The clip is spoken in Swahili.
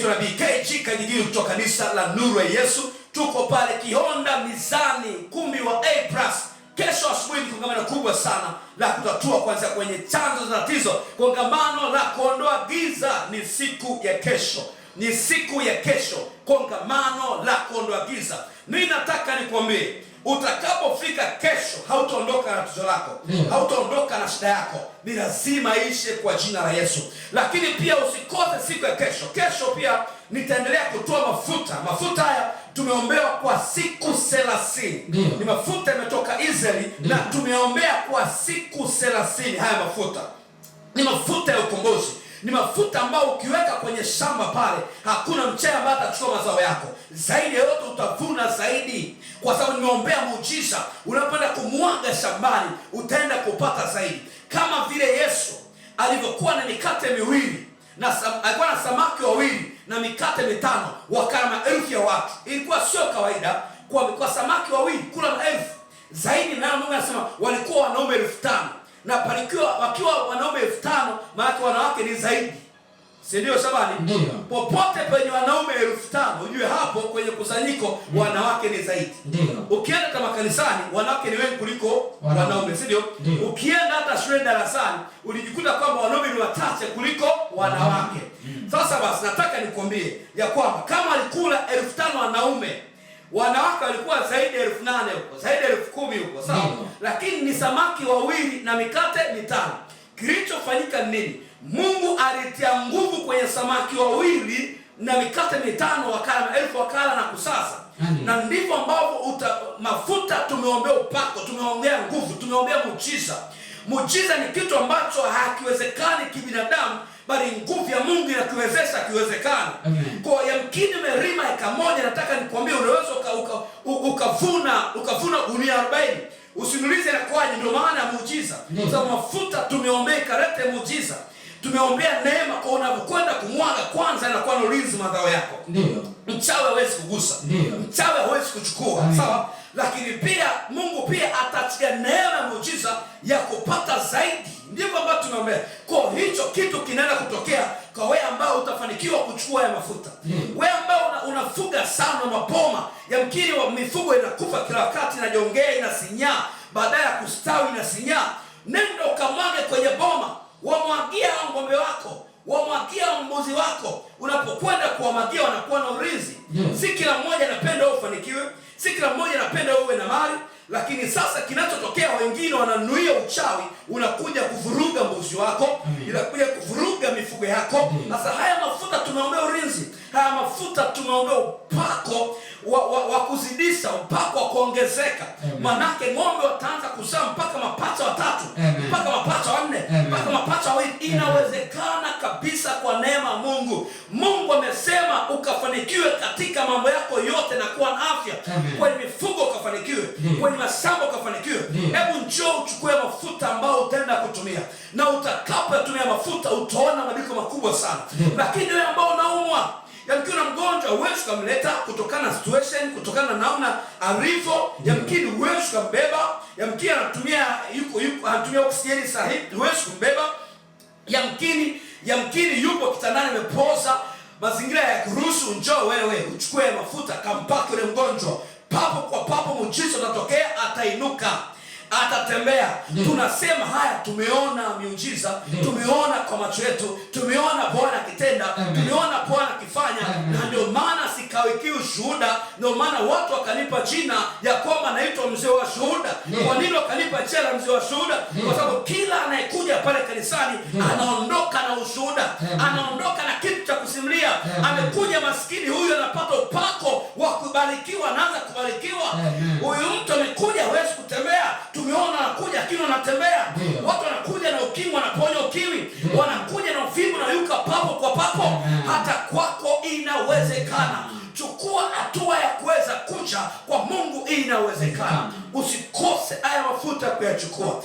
Naitwa Nabii KG Kajigiri kutoka kanisa la Nuru ya Yesu. Tuko pale Kihonda Mizani, ukumbi wa A+. Kesho asubuhi ni kongamano kubwa sana la kutatua kwanza kwenye chanzo za tatizo. Kongamano la kuondoa giza ni siku ya kesho. Ni siku ya kesho. Kongamano la kuondoa giza. Mimi nataka nikwambie, utakapofika kesho hautaondoka na tatizo lako. Hautaondoka na shida yako. Ni lazima ishe kwa jina la Yesu. Lakini pia usikose siku ya kesho. Kesho pia nitaendelea kutoa mafuta. Mafuta haya tumeombewa kwa siku 30. Ni mafuta yametoka Israeli na tumeombea kwa siku 30. Haya mafuta ni mafuta ya ukombozi. Ni mafuta ambayo ukiweka kwenye shamba pale, hakuna mchea ambaye atachukua mazao yako. Zaidi ya yote utavuna zaidi, kwa sababu nimeombea muujiza. Unapoenda kumwaga shambani, utaenda kupata zaidi. Kama vile Yesu alivyokuwa na mikate miwili na alikuwa na samaki wawili na mikate mitano, wakala maelfu ya watu. Ilikuwa sio kawaida kwa samaki wawili kula maelfu. Zaidi na Mungu anasema walikuwa wanaume 5,000. Na palikiwa wakiwa wanaume 5,000, maana wanawake ni zaidi. Si ndio Shabani? Popote penye wanaume 5,000, ujue hapo kwenye kusanyiko wanawake ni zaidi. Ukienda kama kanisani, wanawake ni wengi kuliko wanaume, si ndio? Ukienda hata shule darasani, ulijikuta kwamba wanaume ni wachache kuliko wanawake. Sasa basi nataka nikwambie ya kwamba kama alikula 5,000 wanaume, wanawake walikuwa zaidi ya 8,000 huko, zaidi ya 10,000 huko, sawa? Lakini ni samaki wawili na mikate mitano. Kilichofanyika nini? Mungu alitia nguvu kwenye samaki wawili na mikate mitano, wakala maelfu, wakala na kusasa. Na ndivyo ambavyo mafuta tumeombea upako, tumeombea nguvu, tumeombea muujiza. Muujiza ni kitu ambacho hakiwezekani kibinadamu, bali nguvu ya Mungu inakiwezesha kiwezekane. Kwa yamkini umelima eka moja, nataka nikwambie unaweza ukavuna gunia 40. Usiniulize inakuwaje, ndio maana ya muujiza. Kwa sababu mafuta tumeombea ikalete muujiza. Tumeombea neema, kwa unapokwenda kumwaga kwanza inakuwa na ulinzi mazao yako. Mchawi hawezi kugusa. Mchawi hawezi kuchukua, sawa? Lakini pia Mungu pia atatia neema ya muujiza ya kupata zaidi. Ndivyo ambavyo tumeombea. Kwa hicho kitu kinaenda kutokea kwa wewe ambao utafanikiwa kuchukua ya mafuta. Wewe ambao unafuga sana mapoma, yamkini mifugo inakufa kila wakati, inajongea, inasinyaa, baadaye ya kustawi inasinyaa. Nenda ukamwage kwenye boma, wamwagia ng'ombe wako, wamwagia mbuzi wako. Unapokwenda kuwamwagia wanakuwa na ulinzi. Si kila mmoja anapenda ufanikiwe, si kila mmoja anapenda uwe na mali. Lakini sasa kinachotokea, wengine wananuia uchawi, unakuja kuvuruga mbuzi wako, inakuja kuvuruga mifugo yako. Sasa haya mafuta tumeombea ulinzi. Haya mafuta tumeombea upako wa kuzidisha, upako wa kuongezeka. Manake ng'ombe wataanza kuzaa mpaka mapacha 3, mpaka mapacha 4, mpaka mapacha 2. Inawezekana kabisa kwa neema ya Mungu. Mungu amesema ukafanikiwe katika mambo yako yote na kuwa na afya. Kwenye mifugo ukafanikiwe, kwenye mashamba ukafanikiwe. Hebu njoo uchukue mafuta ambao utaenda kutumia, na utakapotumia mafuta utaona mabadiliko makubwa sana. Lakini wewe ambao unaumwa, yamkini una mgonjwa, huwezi kumleta kutokana na situation, kutokana na namna alivyo. Yamkini huwezi kumbeba, yamkini anatumia oksijeni sahihi, huwezi kumbeba. Yamkini yupo kitandani amepoza, mazingira ya kuruhusu. Njoo wewe uchukue mafuta, kampake ule mgonjwa, papo kwa papo muujiza utatokea, atainuka, atatembea. Tunasema haya, tumeona miujiza, tumeona kwa macho yetu, tumeona Bwana akitenda, tumeona Bwana akifanya. Na ndio maana sikawiki ushuhuda, ndio maana watu wakanipa jina ya kwamba naitwa mzee wa shuhuda. Kwa nini wakanipa jina la mzee wa shuhuda? Kwa sababu kila anayekuja pale kanisani anaondoka na ushuhuda, anaondoka na kitu cha kusimulia. Amekuja maskini, huyu anapata upako wa kubarikiwa, anaanza kubarikiwa. Huyu mtu amekuja hawezi kutembea, tumeona anakuja lakini anatembea. Watu wanakuja na ukimwi, wanaponya ukimwi, wanakuja na uvimbe na yuka papo kwa papo. Hata kwako inawezekana. Chukua hatua ya kuweza kuja kwa Mungu, inawezekana. Usikose haya mafuta kuyachukua.